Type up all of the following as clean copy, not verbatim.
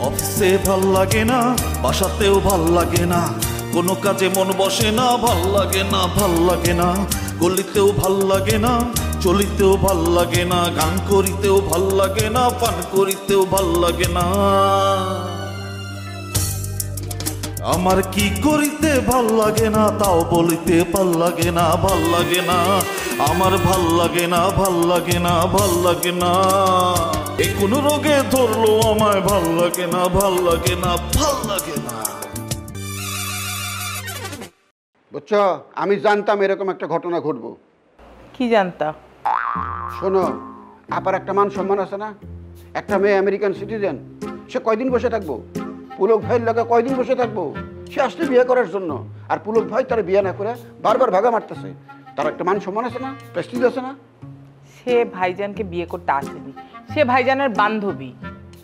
অফিসে ভাল লাগে না, বাসাতেও ভাল লাগে না, কোনো কাজে মন বসে না, ভাল লাগে না, ভাল লাগে না, গলিতেও ভাল লাগে না, চলিতেও ভাল লাগে না, গান করিতেও ভাল লাগে না, পান করিতেও ভাল লাগে না। আমার কি করিতে ভাল লাগে না, তাও বলিতে ভাল লাগে না, ভাল লাগে না, আমার ভাল লাগে না, ভাল লাগে না, ভাল লাগে না। এ কোন রোগে ধরলো আমায়, ভাল লাগে না, ভাল লাগে না, ভাল লাগে না। বুঝছো, আমি জানতাম এরকম একটা ঘটনা ঘটবো। কি জানতা? শোনো, আপার একটা মান সম্মান আছে না? একটা মেয়ে আমেরিকান সিটিজেন, সে কয়দিন বসে থাকবো? পুলক ভাইয়ের লাগে কয়দিন বসে থাকবো? সে আসছে বিয়ে করার জন্য, আর পুলক ভাই তার বিয়ে না করে বারবার ভাগা মারতেছে। তার একটা মান সম্মান আছে না, প্রেস্টিজ আছে না? সে ভাইজানকে বিয়ে করতে আসেনি, সে ভাইজানের বান্ধবী।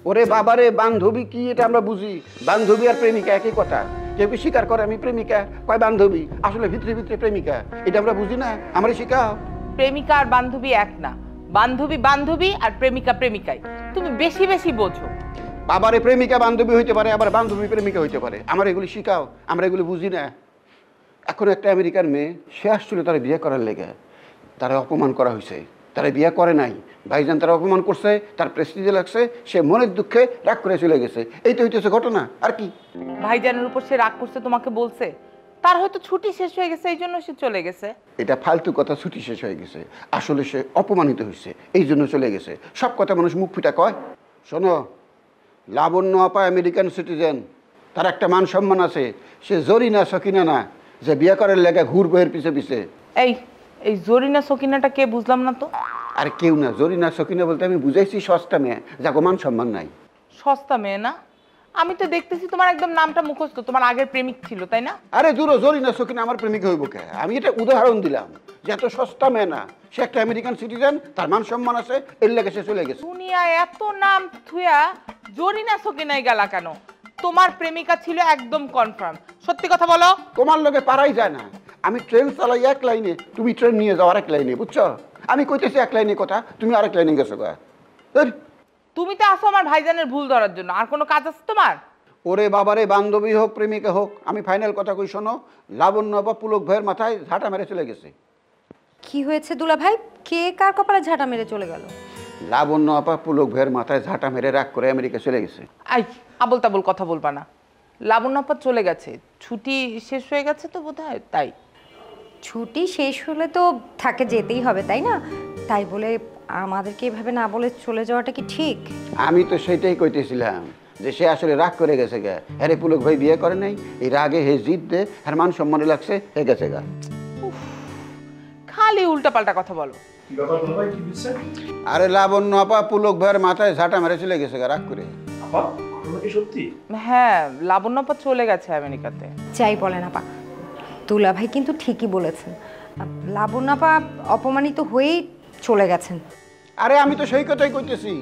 ওরে বাবারে, বান্ধবী কি এটা আমরা বুঝি? বান্ধবী আর প্রেমিকা একই কথা। কেউ কি স্বীকার করে আমি প্রেমিকা, কয় বান্ধবী, আসলে ভিতরে ভিতরে প্রেমিকা, এটা আমরা বুঝি না? আমারই শিখাও। প্রেমিকা আর বান্ধবী এক না, বান্ধবী বান্ধবী আর প্রেমিকা প্রেমিকাই। তুমি বেশি বেশি বোঝো। বাবারে, প্রেমিকা বান্ধবী হইতে পারে, আবার বান্ধবী প্রেমিকা হইতে পারে, আমার এগুলি শিখাও, আমরা এগুলি বুঝি না। এখন একটা আমেরিকান মেয়ে, সে আসছিল তারা বিয়ে করার লেগে, তারা অপমান করা হয়েছে, তারা বিয়ে করে নাই, ভাইজান তারা অপমান করছে, তার প্রেস্টিজে লাগছে, সে মনের দুঃখে রাগ করে চলে গেছে। এই তো হইতেছে ঘটনা, আর কি? ভাইজানের উপর সে রাগ করছে তোমাকে বলছে? তার হয়তো ছুটি শেষ হয়ে গেছে, এই জন্য সে চলে গেছে। এটা ফালতু কথা, ছুটি শেষ হয়ে গেছে, আসলে সে অপমানিত হয়েছে, এই জন্য চলে গেছে। সব কথা মানুষ মুখ ফিটা কয়। শোনো, লাবণ্য আপা আমেরিকান সিটিজেন, তার একটা মান সম্মান আছে। সে জরিনা সকিনা না যে বিয়ে করার লেগে ঘুরবো এর পিছে পিছে। এই এই জরিনা সকিনাটা কে, বুঝলাম না তো। আর কেউ না, জরিনা সকিনা বলতে আমি বুঝাইছি সস্তা মেয়ে, যাকে মান সম্মান নাই। সস্তা মেয়ে না? আমি তো দেখতেছি তোমার একদম নামটা মুখস্থ, তোমার আগের প্রেমিক ছিল তাই না? আরে দূর, জরিনা সকিনা আমার প্রেমিক হইব কে? আমি এটা উদাহরণ দিলাম যে এত সস্তা মেয়ে না, সে একটা আমেরিকান সিটিজেন, তার মান সম্মান আছে, এর লেগে সে চলে গেছে। দুনিয়ায় এত নাম থুয়া জরিনা সকিনায় গেলা কেন? তোমার প্রেমিকা ছিল একদম কনফার্ম, সত্যি কথা বলো। তোমার লগে পারাই যায় না। আমি ট্রেন চালাই এক লাইনে, তুমি ট্রেন নিয়ে যাও আরেক লাইনে, বুঝছো? আমি কইতেছি এক লাইনে কথা, তুমি আরেক লাইনে গেছো গা। তুমি তো আসো আমার ভাইজানের ভুল ধরার জন্য, আর কোনো কাজ আছে তোমার? ওরে বাবারে, বান্ধবী হোক প্রেমিকা হোক, আমি ফাইনাল কথা কই শোনো, লাবণ্য বা পুলক ভাইয়ের মাথায় ঝাঁটা মেরে চলে গেছে। কি হয়েছে দুলা ভাই? কে কার কপালে ঝাঁটা মেরে চলে গেল? লাবণ্য আপা পুলক ভাইয়ের মাথায় ঝাঁটা মেরে রাগ করে আমেরিকা চলে গেছে। আই, আবল তাবল কথা বলবা না। লাবণ্য আপা চলে গেছে, ছুটি শেষ হয়ে গেছে তো বোধহয়, তাই। ছুটি শেষ হলে তো থাকে যেতেই হবে, তাই না? তাই বলে আমাদেরকে এভাবে না বলে চলে যাওয়াটা কি ঠিক? আমি তো সেটাই কইতেছিলাম যে সে আসলে রাগ করে গেছে গা। হ্যাঁ, পুলক ভাই বিয়ে করে নাই, এই রাগে হে জিদ দে, হ্যাঁ মান সম্মানে লাগছে, হে গেছে গা। খালি উল্টা পাল্টা কথা বলো। আরে লাবণ্য আপা পুলক ভাইয়ের মাথায় ঝাঁটা মেরে চলে গেছে গা রাগ করে। সত্যি? হ্যাঁ, লাবণ্য আপা চলে গেছে আমেরিকাতে। যাই বলেন আপা, দুলা ভাই কিন্তু ঠিকই বলেছেন। লাবণ্য আপা অপমানিত হয়েই চলে গেছেন। আরে আমি তো সেই কথাই কইতেছি।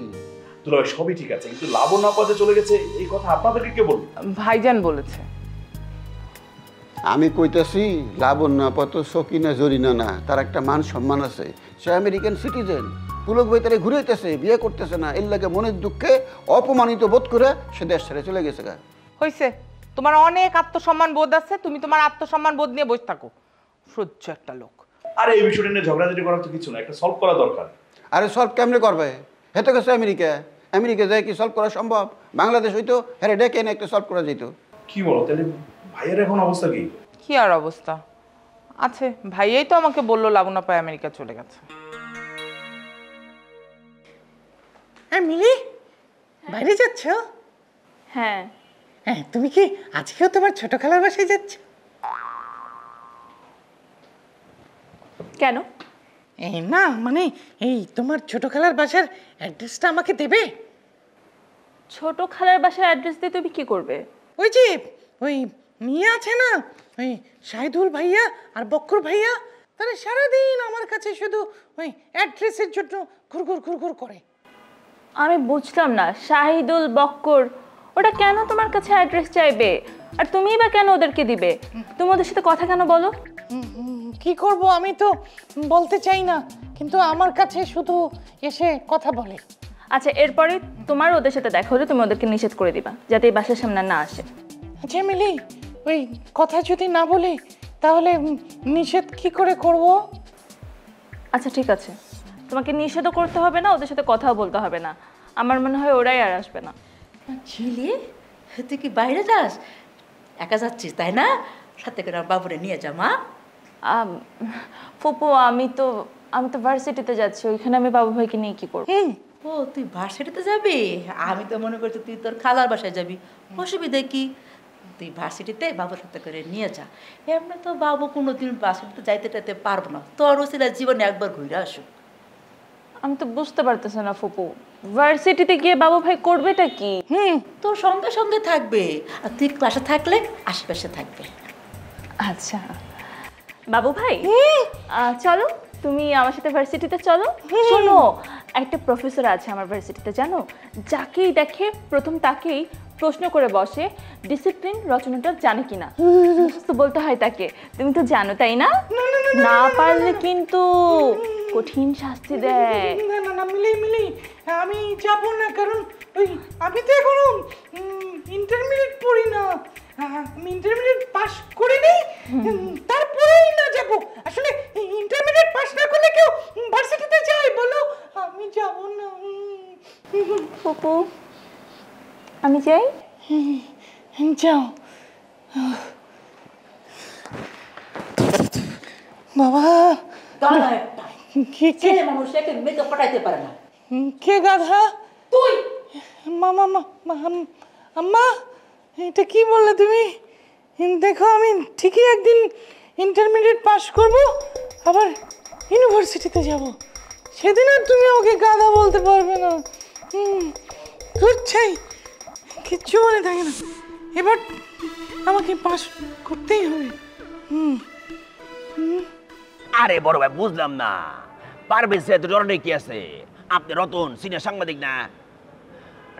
দুলা ভাই সবই ঠিক আছে, কিন্তু লাবণ্য আপা যে চলে গেছে এই কথা আপনাদেরকে কে বলবে? ভাইজান বলেছে। আমি কইতেছি লাবণ্য আপা তো সকিনা জরিনা না, তার একটা মান সম্মান আছে, সে আমেরিকান সিটিজেন। পুলক ভাই তারে ঘুরাইতেছে, বিয়ে করতেছে না, এর লাগে মনের দুঃখে অপমানিত বোধ করে সে দেশ ছেড়ে চলে গেছে গা। হইছে, তোমার অনেক আত্মসম্মান বোধ আছে, তুমি তোমার আত্মসম্মান বোধ নিয়ে বসে থাকো। সহ্য একটা লোক। আরে এই বিষয়টা নিয়ে ঝগড়াঝাটি করার তো কিছু না, একটা সলভ করা দরকার। আরে সলভ কেমনে করবে? হেতে গেছে আমেরিকা, আমেরিকা যায় কি সলভ করা সম্ভব? বাংলাদেশ হইতো হ্যাঁ ডেকে এনে একটা সলভ করা যেত। কি বলো তাহলে? ভাইয়ের এখন অবস্থা কি? কি আর অবস্থা আছে, ভাইয়াই তো আমাকে বললো লাবণ্য আপা আমেরিকা চলে গেছে। হ্যাঁ মিলি, বাইরে যাচ্ছ? হ্যাঁ। হ্যাঁ, তুমি কি আজকেও তোমার ছোট খালার বাসায় যাচ্ছ? কেন? এই না, মানে এই তোমার ছোট খালার বাসার অ্যাড্রেসটা আমাকে দেবে? ছোট খালার বাসার অ্যাড্রেস দিয়ে তুমি কি করবে? ওই যে ওই মিয়া আছে না, ওই শাহিদুল ভাইয়া আর বক্কর ভাইয়া, তারা সারাদিন আমার কাছে শুধু ওই অ্যাড্রেসের জন্য ঘুরঘুর ঘুরঘুর করে। আমি বুঝলাম না, শাহিদুল বক্কর ওটা কেন তোমার কাছে অ্যাড্রেস চাইবে, আর তুমিই বা কেন ওদেরকে দিবে? তুমি ওদের সাথে কথা কেন বলো? কি করব, আমি তো বলতে চাই না, কিন্তু আমার কাছে শুধু এসে কথা বলে। আচ্ছা, এরপরে তোমার ওদের সাথে দেখা হলে তুমি ওদেরকে নিষেধ করে দিবা, যাতে এই বাসার সামনে না আসে। আচ্ছা মিলি, ওই কথা যদি না বলি তাহলে নিষেধ কি করে করব? আচ্ছা ঠিক আছে, তোমাকে নিষেধও করতে হবে না, ওদের সাথে কথাও বলতে হবে না। আমার মনে হয় ওরাই আর আসবে না। ঝিলি, তুই কি বাইরে যাস? একা যাচ্ছিস তাই না? সাথে করে আমার বাবুরে নিয়ে যা মা। ফুপু, আমি তো ভার্সিটিতে যাচ্ছি, ওইখানে আমি বাবু ভাইকে নিয়ে কি করবো? ও তুই ভার্সিটিতে যাবি? আমি তো মনে করছি তুই তোর খালার বাসায় যাবি। অসুবিধা কি? তুই ভার্সিটিতে বাবুর সাথে করে নিয়ে যা। এমনি তো বাবু কোনোদিন ভার্সিটিতে যাইতে টাইতে পারবো না, তোর ওসিলা জীবনে একবার ঘুরে আসুক। আমি তো বুঝতে পারতেছি না ফুপু, ভার্সিটিতে গিয়ে বাবু ভাই করবেটা কি? তোর সঙ্গে সঙ্গে থাকবে, আর তুই ক্লাসে থাকলে আশেপাশে থাকবে। আচ্ছা বাবু ভাই, চলো তুমি আমার সাথে ভার্সিটিতে চলো। শোনো, একটা প্রফেসর আছে আমার ভার্সিটিতে, জানো, যাকেই দেখে প্রথম তাকেই প্রশ্ন করে বসে ডিসিপ্লিন রচনাটা জানে কিনা, মুখস্থ বলতে হয় তাকে। তুমি তো জানো তাই না? না পারলে কিন্তু কঠিন শাস্তি দেয়। না না না মিলি, আমি যাব না, কারণ ওই আমি তো এখনো ইন্টারমিডিয়েট পড়ি না। আমি ইন্টারমিডিয়েট পাস করিনি, তারপরেই না যাব। আসলে ইন্টারমিডিয়েট পাস না করলে কেউ ভার্সিটিতে যায় বলো? আমি যাব না। ফুপু, আমি যাই। যাও বাবা। ছেলে মানুষ একটা মেয়েকে পটাইতে পারে না। কে গাধা? তুই। মামা আম্মা, এটা কি বললে তুমি? দেখো, আমি ঠিকই একদিন ইন্টারমিডিয়েট পাস করব, আবার ইউনিভার্সিটিতে যাব। সেদিন আর তুমি আমাকে গাধা বলতে পারবে না। চাই কিচ্ছু মনে থাকে না, এবার আমাকে পাস করতেই হবে। আরে বড় ভাই, বুঝলাম না, পারভেজ সে তো জরুরি কি আছে? আপনি রতন সিনিয়র সাংবাদিক না?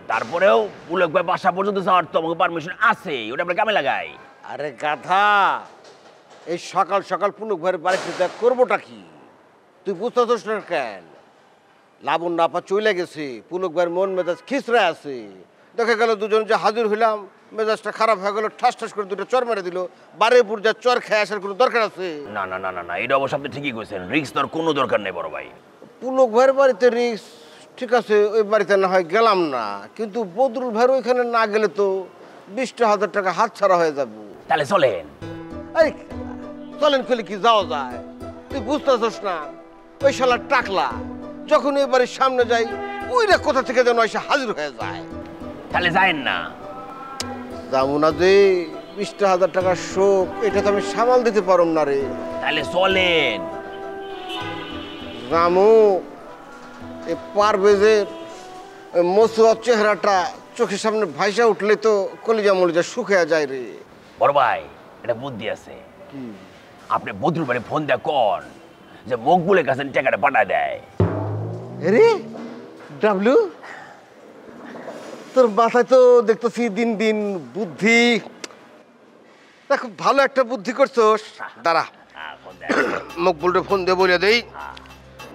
তারপরেও পুলক ভাই বাসা পর্যন্ত যাওয়ার তো আমাকে পারমিশন আছে, ওটা আমরা কামে লাগাই। আরে গাধা, এই সকাল সকাল পুলক ভাইয়ের বাড়িতে দেখ করবোটা কি? তুই বুঝতেছিস না কেন? লাবণ নাপা চলে গেছে, পুলক ভাইয়ের মন মেজাজ খিচড়ে আছে। দেখা গেল দুজন যে হাজির হইলাম, মেজাজটা খারাপ হয়ে গেল, ঠাস ঠাস করে দুটো চর মেরে দিল। বারেপুর যা চর খেয়ে আসার কোনো দরকার আছে? না না না না না, এটা অবশ্য আপনি ঠিকই কইছেন, রিস্ক তোর কোনো দরকার নেই বড় ভাই। পুলক ভাইয়ের বাড়িতে রিক্স, ঠিক আছে, ওই বাড়িতে না হয় গেলাম না, কিন্তু বদরুল ভাইয়ের ওইখানে না গেলে তো 20,000 টাকা হাত ছাড়া হয়ে যাবে। তাহলে চলেন। এই চলেন কইলে কি যাওয়া যায়? তুই বুঝতেছিস না, ওই শালার টাকলা যখন ওই বাড়ির সামনে যাই, ওইটা কোথা থেকে যেন এসে হাজির হয়ে যায়। তাহলে যায়েন না। যাবো না যে 20,000 টাকার শোক, এটা তো আমি সামাল দিতে পারম না রে। তাহলে চলেন। রামু, এ পারভেজের মসুয়ার চেহারাটা চোখের সামনে ভাইসা উঠলে তো কলিজা মলিজা শুকিয়ে যায় রে। বড় ভাই, এটা বুদ্ধি আছে। আপনি বদরুল ভাই ফোন দেয় কন যে মকবুলের কাছে টাকাটা পাঠা দেয়। রে ডাবলু, তোর মাথায় তো দেখতেছি দিন দিন বুদ্ধি। তা খুব ভালো একটা বুদ্ধি করছোস। দাঁড়া, মকবুলরে ফোন দিয়ে বলে দেই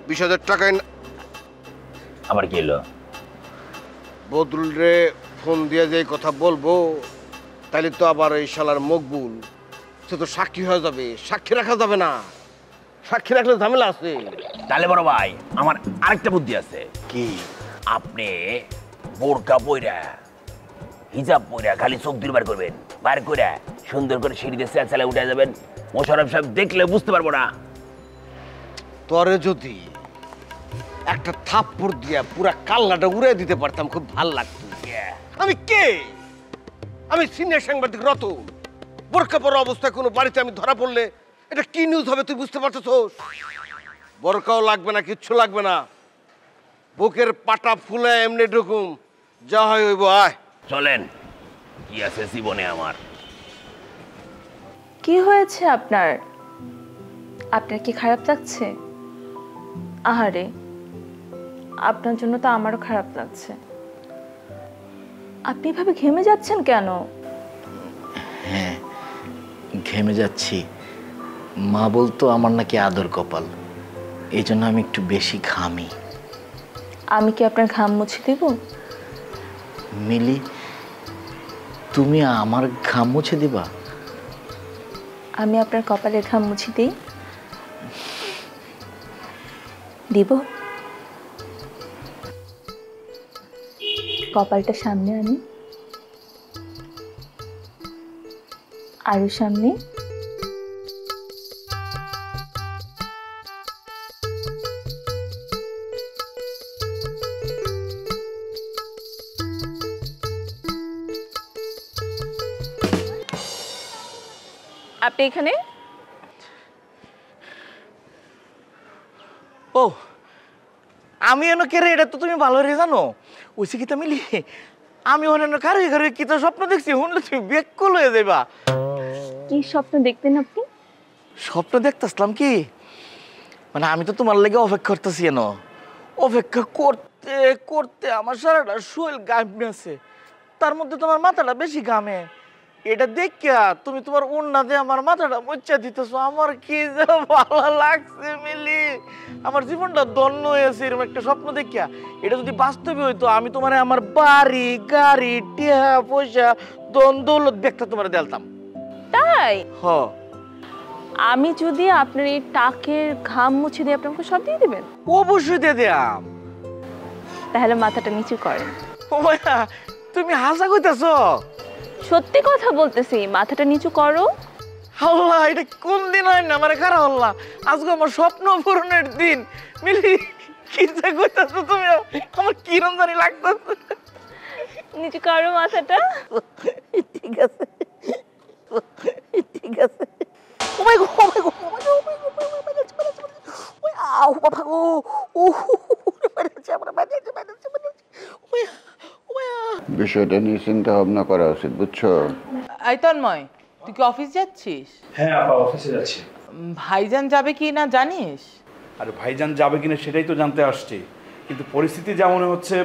20,000 টাকায়। আবার কি হলো? বদরুল রে ফোন দিয়ে যে কথা বলবো, তাহলে তো আবার এই শালার মকবুল সে তো সাক্ষী হয়ে যাবে। সাক্ষী রাখা যাবে না, সাক্ষী রাখলে ঝামেলা আছে। তাহলে বড় ভাই, আমার আরেকটা বুদ্ধি আছে। কি? আপনি বোরকা পইরা হিজাব পইরা খালি চোখ দুবার করবেন, বার করে সুন্দর করে সিঁড়িতে চালে উঠে যাবেন, মোশাররফ সাহেব দেখলে বুঝতে পারবো না। তরে যদি একটা থাপ্পড় দিয়া পুরা কাল্লাটা উড়ে দিতে পারতাম, খুব ভাল লাগতো। আমি কে? আমি সিনিয়র সাংবাদিক রতন। বোরকা পরা অবস্থায় কোনো বাড়িতে আমি ধরা পড়লে এটা কি নিউজ হবে তুই বুঝতে পারছিস? বোরকাও লাগবে না, কিচ্ছু লাগবে না, বুকের পাটা ফুলে এমনি ঢুকুম, যা হয় হইব। আয় চলেন, কি আছে জীবনে আমার। কি হয়েছে আপনার? আপনার কি খারাপ লাগছে? আহারে, আপনার জন্য তো আমারও খারাপ লাগছে। আপনি এভাবে ঘেমে যাচ্ছেন কেন? হ্যাঁ, ঘেমে যাচ্ছি। মা বলতো আমার নাকি আদর কপাল, এই জন্য আমি একটু বেশি ঘামি। আমি কি আপনার ঘাম মুছে দেব? মিলি, তুমি আমার ঘাম মুছে দিবা? আমি আপনার কপালের ঘাম মুছে দিই? দিব? কপালটা সামনে আনি, আরো সামনে। আপনি এখানে? ও, আমি এনে কে রে? এটা তো তুমি ভালো রে জানো। ওই শিক্ষিতা মিলি, আমি অন্য কারো ঘরে কি তো স্বপ্ন দেখছি, শুনলে তুমি বেকুল হয়ে যাইবা। কি স্বপ্ন দেখতেন আপনি? স্বপ্ন দেখতেছিলাম কি, মানে আমি তো তোমার লেগে অপেক্ষা করতেছি এন। অপেক্ষা করতে করতে আমার সারাটা শরীর ঘামে আছে, তার মধ্যে তোমার মাথাটা বেশি ঘামে। এটা দেখিয়া তুমি তোমার উন্নাতে আমার মাথাটা মুচ্ছা দিতেছো, আমার কি যে ভালো লাগছে মিলি। আমার জীবনটা ধন্য হয়েছে এরকম একটা স্বপ্ন দেখিয়া। এটা যদি বাস্তবে হইতো, আমি তোমার আমার বাড়ি গাড়ি টিহা পয়সা দন দৌলত ব্যাগটা তোমার দিতাম। তাই? হ। আমি যদি আপনার এই টাকের ঘাম মুছে দিয়ে আপনাকে সব দিয়ে দিবেন? অবশ্যই দিয়ে দিয়াম। তাহলে মাথাটা নিচু করেন। ও মায়া, তুমি হাসা কইতাছো? সত্যি কথা বলতেছি, মাথাটা নিচু করো। আল্লাহ, এটা কোন দিন হয় না আমার খারাপ আল্লাহ, আজকে আমার স্বপ্ন পূরণের দিন। মিলি, কি যে কইতাছো তুমি, আমার কিরম জানি লাগতেছে। নিচু করো মাথাটা। ঠিক আছে, ঠিক আছে। ও মাই গড, ও মাই গড, ও মাই গড, ও মাই গড, ও মাই গড, ওই আউ বাবা গো, ও মেরেছে আমরা, মেরেছে মেরেছে মেরেছে। বিষয়টা নিয়ে চিন্তা ভাবনা করা উচিত, বুঝছো? এই তন্ময়, তুই কি অফিস যাচ্ছিস? হ্যাঁ আপা, অফিসে যাচ্ছি। ভাইজান যাবে কি না জানিস? আর ভাইজান যাবে কিনা সেটাই তো জানতে আসছি, কিন্তু পরিস্থিতি যেমন হচ্ছে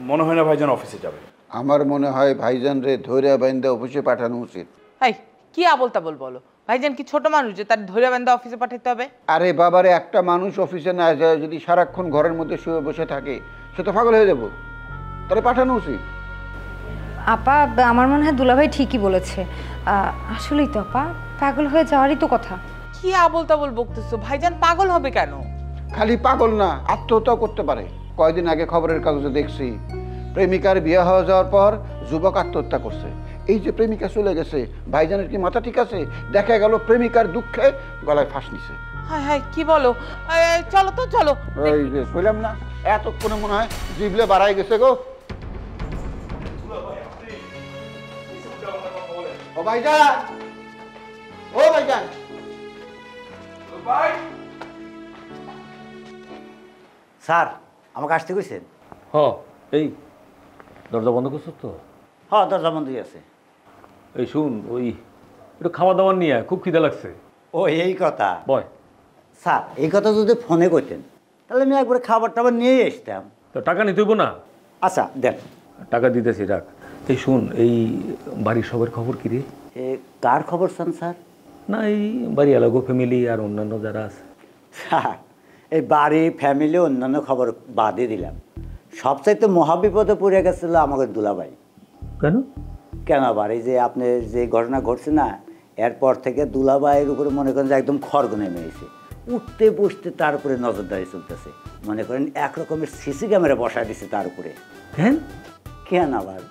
মনে হয় না ভাইজান অফিসে যাবে। আমার মনে হয় ভাইজান রে ধৈর্য বাইন্দা অফিসে পাঠানো উচিত। এই কি আবল তাবল বলো, ভাইজান কি ছোট মানুষ যে তার ধৈর্য বান্ধা অফিসে পাঠাতে হবে? আরে বাবারে, একটা মানুষ অফিসে না যায় যদি সারাক্ষণ ঘরের মধ্যে শুয়ে বসে থাকে, সে তো পাগল হয়ে যাবো। তাহলে পাঠানো উচিত। আপা, আমার মনে হয় দুলাভাই ঠিকই বলেছে। আসলেই তো আপা, পাগল হয়ে যাওয়ারই তো কথা। কি আবল তাবল বকতেছো? ভাইজান পাগল হবে কেন? খালি পাগল না, আত্মহত্যাও করতে পারে। কয়দিন আগে খবরের কাগজে দেখছি, প্রেমিকার বিয়ে হয়ে যাওয়ার পর যুবক আত্মহত্যা করছে। এই যে প্রেমিকা চলে গেছে, ভাইজানের কি মাথা ঠিক আছে? দেখা গেল প্রেমিকার দুঃখে গলায় ফাঁস নিছে। হায় হায়, কি বলো? চলো তো, চলো। ওই যে কইলাম না, এতক্ষণে মনে হয় জিভলে বাড়াই গেছে গো। ও ভাইজান, ও ভাইজান। স্যার, আমাকে আসতে কইছেন? হ, এই দরজা বন্ধ করছো তো? হ্যাঁ, দরজা বন্ধই আছে। এই শুন, ওই একটু খাওয়া দাওয়ার নিয়ে খুব খিদে লাগছে। ও এই কথা? বয়। স্যার, এই কথা যদি ফোনে কইতেন তাহলে আমি একবারে খাবার টাবার নিয়েই আসতাম। তো টাকা নিতে হইব না? আচ্ছা দেন। টাকা দিতেছি, রাখ। এই শুন, এই বাড়ির সবার খবর কি রে? কার খবর চান স্যার? না, এই বাড়ি এলাকা ফ্যামিলি আর অন্যান্য যারা আছে। স্যার, এই বাড়ি ফ্যামিলি অন্যান্য খবর বাদই দিলাম। সবচাইতে মহাবিপদে পড়ে গেছিল আমাদের দুলাভাই। কেন? কেন আবার এই যে আপনি যে ঘটনা ঘটছে না, এরপর থেকে দুলাভাইয়ের উপরে মনে করেন যে একদম খড়গ নেমে এসে উঠতে বসতে তার উপরে নজরদারি চলতেছে। মনে করেন এক রকমের সিসি ক্যামেরা বসায় দিচ্ছে তার উপরে। কেন? কেন আবার,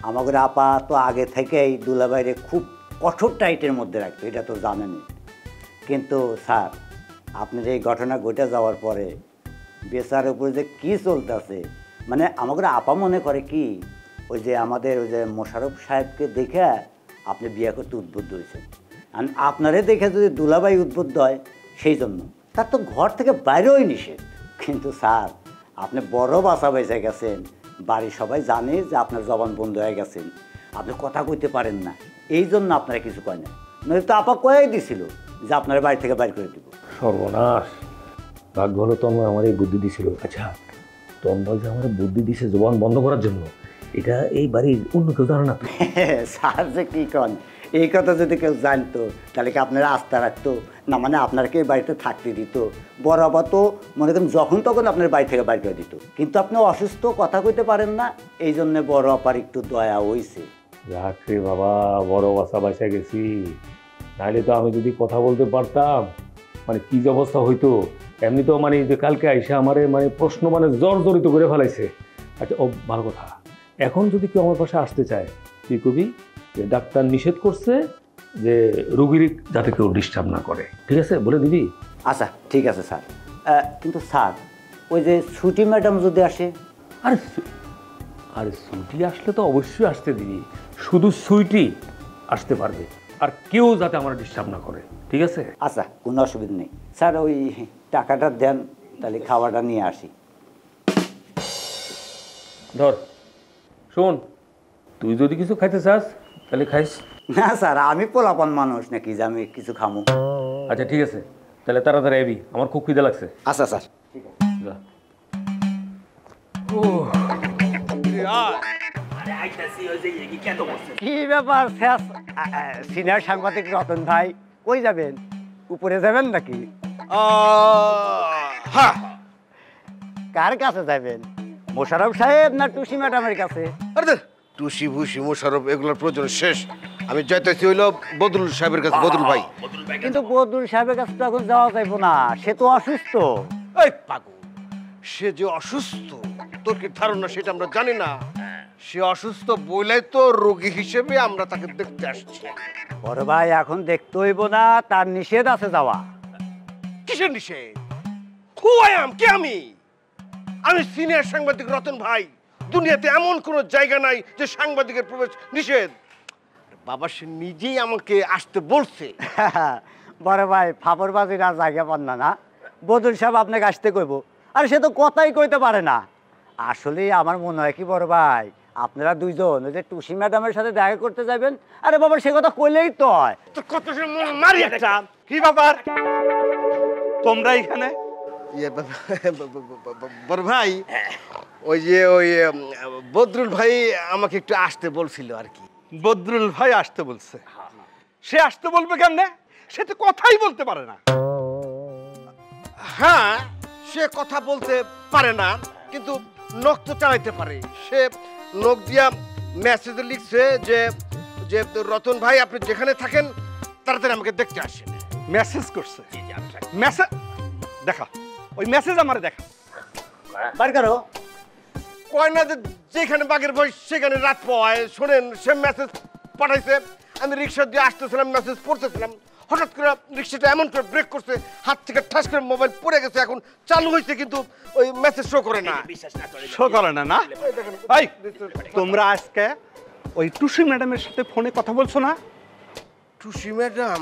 আমাদের আপা তো আগে থেকেই দুলাভাইরে খুব কঠোর টাইটের মধ্যে রাখতো, এটা তো জানেনই। কিন্তু স্যার, আপনার এই ঘটনা ঘটে যাওয়ার পরে বেচার উপরে যে কী চলতেছে, মানে আমাদের আপা মনে করে কি, ওই যে আমাদের ওই যে মোশাররফ সাহেবকে দেখে আপনি বিয়ে করতে উদ্বুদ্ধ হয়েছেন। আর আপনারে দেখে যদি দুলাভাই উদ্বুদ্ধ হয়, সেই জন্য তার তো ঘর থেকে বাইরেও নিষেধ। কিন্তু স্যার, আপনি বড় বাসা বেঁচে গেছেন, বাড়ির সবাই জানে যে আপনার জবান বন্ধ হয়ে গেছেন, আপনি কথা কইতে পারেন না, এই জন্য আপনারা কিছু কয় না। নইলে তো আপা কয়েই দিছিল যে আপনার বাড়ি থেকে বাইর করে দিব। সর্বনাশ, ভাগ্য হলো তন্ময় আমার এই বুদ্ধি দিছিল। আচ্ছা, তন্ময় যে আমার বুদ্ধি দিছে জবান বন্ধ করার জন্য, এটা এই বাড়ির অন্য কেউ জানে না তো? স্যার যে কি কন, এই কথা যদি কেউ জানতো তাহলে কি আপনারা আস্থা রাখতো না? মানে আপনাকে এই বাড়িতে থাকতে দিত? বড় আপা তো মনে করেন যখন তখন আপনার বাড়ি থেকে বাইর করে দিত, কিন্তু আপনি অসুস্থ, কথা কইতে পারেন না, এই জন্যে বড় আপার একটু দয়া হইছে। যাক রে বাবা, বড় বাসা বাসা গেছি, নাহলে তো আমি যদি কথা বলতে পারতাম মানে কি যে অবস্থা হইতো। এমনি তো মানে যে কালকে আইসা আমারে মানে প্রশ্ন মানে জর্জরিত করে ফেলাইছে। আচ্ছা ও ভালো কথা, এখন যদি কেউ আমার পাশে আসতে চায় তুই কবি যে ডাক্তার নিষেধ করছে যে রোগীর যাতে কেউ ডিস্টার্ব না করে, ঠিক আছে? বলে দিবি? আচ্ছা ঠিক আছে স্যার। কিন্তু স্যার ওই যে ছুটি ম্যাডাম যদি আসে? আরে আরে সুইটি আসলে তো অবশ্যই আসতে দিবি, শুধু সুইটি আসতে পারবে, আর কেউ যাতে আমার ডিস্টার্ব না করে, ঠিক আছে? আচ্ছা কোনো অসুবিধা নেই স্যার, ওই টাকাটা দেন তাহলে খাওয়াটা নিয়ে আসি। ধর শোন, তুই যদি কিছু খাইতে চাস তাহলে খাইস। না স্যার, আমি পোলাপান মানুষ নাকি যে আমি কিছু খামো? আচ্ছা ঠিক আছে, তাহলে তাড়াতাড়ি আবি, আমার খুব খিদে লাগছে। আচ্ছা স্যার। যা। কি ব্যাপার সিনিয়র সাংবাদিক রতন ভাই, কই যাবেন? উপরে যাবেন নাকি? কার কাছে যাবেন, মোশাররফ সাহেব না টুসি ম্যাডামের কাছে? আরে টুসি ভুসি মোশাররফ এগুলোর প্রয়োজন শেষ। আমি যাইতেছি হইল বদরুল সাহেবের কাছে। বদরুল ভাই। কিন্তু বদরুল সাহেবের কাছে তো এখন যাওয়া যাইব না, সে তো অসুস্থ। এই পাগল, সে যে অসুস্থ তোর কি ধারণা সেটা আমরা জানি না? সে অসুস্থ বলেই তো রোগী হিসেবে আমরা তাকে দেখতে আসছি। বড় ভাই এখন দেখতে হইব না, তার নিষেধ আছে যাওয়া। কিসের নিষেধ? হু আই এম, কে আমি? আমি সিনিয়র সাংবাদিক রতন ভাই। দুনিয়াতে এমন কোনো জায়গা নাই যে সাংবাদিকের প্রবেশ নিষেধ। বাবা সে নিজেই আমাকে আসতে বলছে। বড় ভাই ফাপড়বাজির আর জায়গা পান না না? বদরুল সাহেব আপনাকে আসতে কইব, আর সে তো কথাই কইতে পারে না। আসলে আমার মনে হয় কি বড় ভাই, আপনারা দুইজন ওই যে টুসি ম্যাডামের সাথে দেখা করতে যাবেন। আরে বাবা সে কথা কইলেই তো হয়। তো কত মারি একটা। কি ব্যাপার তোমরা এখানে? বড় ভাই ওই যে ওই বদরুল ভাই আমাকে একটু আসতে বলছিল আর কি। বদরুল ভাই আসতে বলছে? সে আসতে বলবে কেমনে? সে তো কথাই বলতে পারে না। হ্যাঁ, সে কথা বলতে পারে না, কিন্তু নখ তো চালাইতে পারে। সে নখ দিয়া মেসেজে লিখছে যে যে রতন ভাই আপনি যেখানে থাকেন তাড়াতাড়ি আমাকে দেখতে আসেন। মেসেজ করছে? মেসেজ দেখা, ওই মেসেজ আমারে দেখা। বার করো। কয় না যে যেখানে বাঘের ভয় সেখানে রাত পায়। শোনেন, সে মেসেজ পাঠাইছে। আমি রিক্সা দিয়ে আসতেছিলাম, মেসেজ পড়তেছিলাম, হঠাৎ করে রিক্সাটা এমন করে ব্রেক করছে, হাত থেকে ঠাস করে মোবাইল পড়ে গেছে। এখন চালু হয়েছে কিন্তু ওই মেসেজ শো করে না। শো করে না? না ভাই, তোমরা আজকে ওই টুসি ম্যাডামের সাথে ফোনে কথা বলছো না? টুসি ম্যাডাম?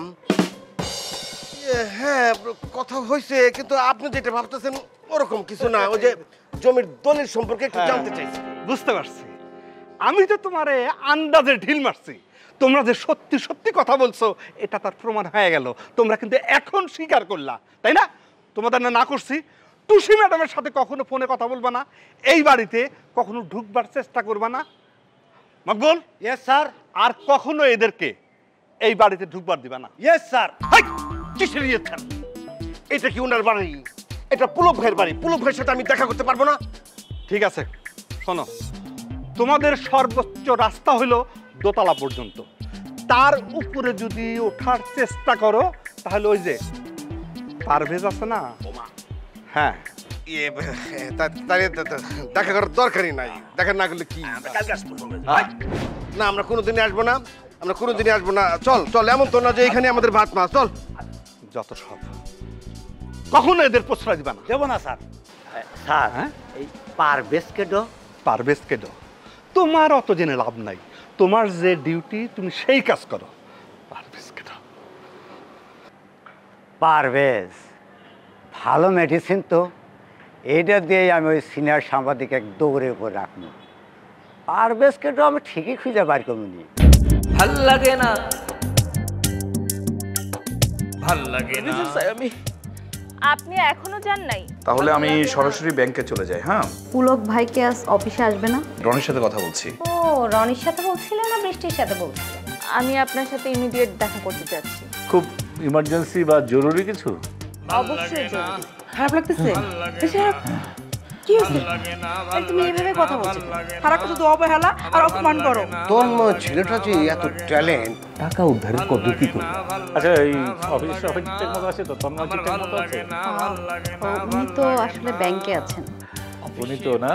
হ্যাঁ কথা হয়েছে, কিন্তু আপনি যেটা ভাবতেছেন ওরকম কিছু না। ওই যে জমির দলিল সম্পর্কে একটু জানতে চাইছি। বুঝতে পারছি। আমি তো তোমারে আন্দাজে ঢিল মারছি। তোমরা যে সত্যি সত্যি কথা বলছো এটা তার প্রমাণ হয়ে গেল। তোমরা কিন্তু এখন স্বীকার করলা, তাই না? তোমাদের না করছি টুসি ম্যাডামের সাথে কখনো ফোনে কথা বলবা না, এই বাড়িতে কখনো ঢুকবার চেষ্টা করবা না। মকবুল? Yes sir. আর কখনো এদেরকে এই বাড়িতে ঢুকবার দিবা না। Yes sir. কিসের ইয়ে স্যার? এটা কি ওনার বাড়ি? এটা পুলক ভাইয়ের বাড়ি। পুলক ভাইয়ের সাথে আমি দেখা করতে পারবো না? ঠিক আছে, শোনো, তোমাদের সর্বোচ্চ রাস্তা হলো দোতলা পর্যন্ত। তার উপরে যদি ওঠার চেষ্টা করো তাহলে ওই যে পারভেজ আছে না, হ্যাঁ, দেখা করার দরকারই নাই। দেখা না করলে কি না, আমরা কোনোদিনই আসবো না। আমরা কোনোদিনই আসবো না। চল চল, এমন তো না যে এখানে আমাদের ভাত মাছ। চল। যত সব, কখনো এদের প্রশ্রয় দিবা না। দেবো না স্যার। স্যার এই পারভেজ কেডো? পারভেজ কেডো? তোমার অত জেনে লাভ নাই। তোমার যে ডিউটি তুমি সেই কাজ করো। পারভেজ কেডো? পারভেজ ভালো মেডিসিন তো, এইটা দিয়েই আমি ওই সিনিয়র সাংবাদিক এক দৌড়ের উপর রাখবো। পারভেজ কেডো আমি ঠিকই খুঁজে বার করবনি। ভাল লাগে না, ভাল লাগে না। আপনি এখনো যান নাই? তাহলে আমি সরাসরি ব্যাংকে চলে যাই। হ্যাঁ, পুলক ভাইকে আজ অফিসে আসবে না? রনির সাথে কথা বলছি। ও রনির সাথে বলছিলেন না বৃষ্টির সাথে বলছিলেন? আমি আপনার সাথে ইমিডিয়েট দেখা করতে চাচ্ছি। খুব ইমার্জেন্সি বা জরুরি কিছু? অবশ্যই জরুরি। খারাপ লাগতেছে? কি হয়েছে? তুমি এইভাবে কথা বলছো? খারাপ কথা তো অবহেলা আর অপমান করো। তন্ময় ছেলেটা যে এত ট্যালেন্ট। টাকা উদ্ধারের পদ্ধতি কি? আচ্ছা, এই অফিস ঠিকঠাক মতো আছে তো? তন্ময় ঠিকঠাক মতো আছে? উনি তো আসলে ব্যাংকে আছেন। উনি তো না